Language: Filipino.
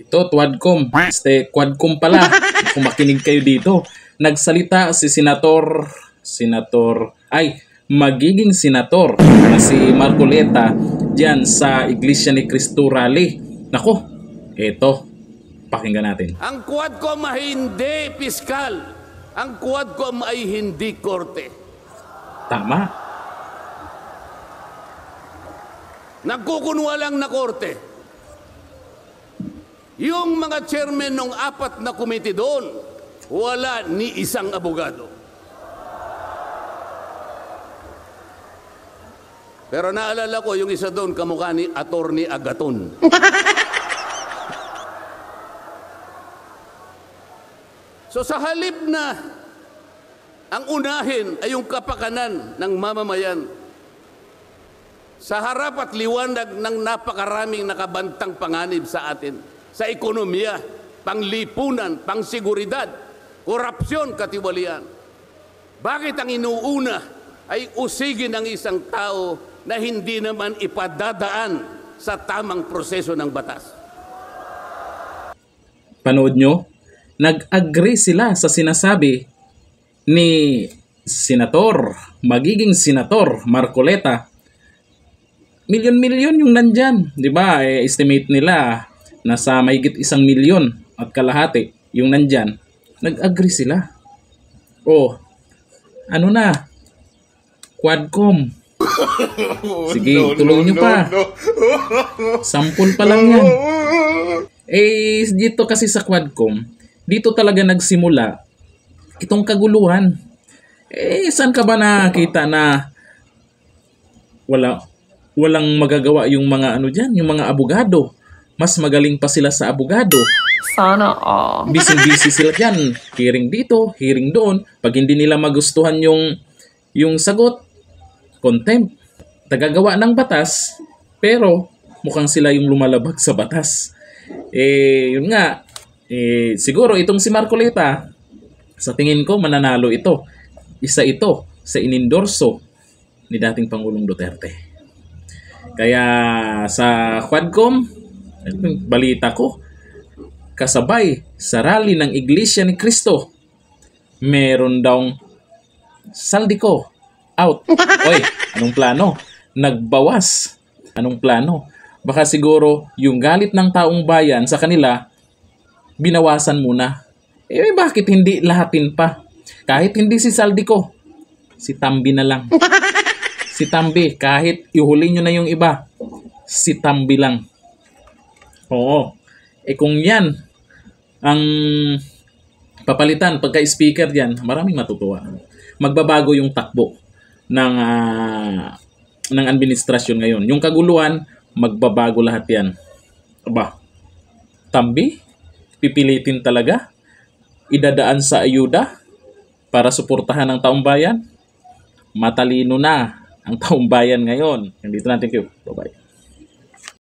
Ito, Quadcom. Quadcom pala. Kung makinig kayo dito. Nagsalita si magiging senator na si Marcoleta diyan sa Iglesia ni Cristo Rally. Nako, ito, pakinggan natin. Ang Quadcom ay hindi piskal. Ang Quadcom ay hindi korte. Tama. Nagkukunwa lang na korte. Yung mga chairman ng 4 na komite doon, wala ni isang abogado. Pero naalala ko, yung isa doon, kamukha ni Attorney Agaton. So sa halip na ang unahin ay yung kapakanan ng mamamayan, sa harap at liwanag ng napakaraming nakabantang panganib sa atin, sa ekonomiya, panglipunan, pangsiguridad, korupsyon, katiwalian. Bakit ang inuuna ay usigin ng isang tao na hindi naman ipadadaan sa tamang proseso ng batas? Panood nyo? Nag-agree sila sa sinasabi ni magiging senator Marcoleta. Milyon-milyon yung nandyan. Diba? Estimate nila nasa mahigit 1 milyon at kalahati yung nandyan. Nag-agree sila. Oh, ano na? Quadcom. Sige, tuloy nyo pa. Sample pa lang yan. Dito kasi sa Quadcom, dito talaga nagsimula itong kaguluhan. Saan ka ba nakita na walang magagawa yung mga dyan, yung mga abogado? Mas magaling pa sila sa abogado. Sana all. Busy sila dyan. Hearing dito, hearing doon. Pag hindi nila magustuhan yung sagot, contempt. Tagagawa ng batas, pero mukhang sila yung lumalabag sa batas. Yun nga. Siguro itong si Marcoleta, sa tingin ko mananalo ito. Isa ito sa inendorso ni dating Pangulong Duterte. Kaya sa Quadcom, balita ko, kasabay sa rally ng Iglesia ni Cristo, meron daw Saldico out. Oy, anong plano? Nagbawas. Anong plano? Baka siguro yung galit ng taong bayan sa kanila, binawasan muna. Bakit hindi lahatin pa? Kahit hindi si Saldico, si Tambi na lang. Si Tambi, kahit ihuli nyo na yung iba, si Tambi lang. Oo. Kung yan ang papalitan pagka-speaker diyan, maraming matutuwa. Magbabago yung takbo ng administrasyon ngayon. Yung kaguluhan, magbabago lahat yan. Aba, Tambi, pipilitin talaga, idadaan sa ayuda para suportahan ang taong bayan. Matalino na ang taong bayan ngayon. Nandito natin kayo. Bye-bye.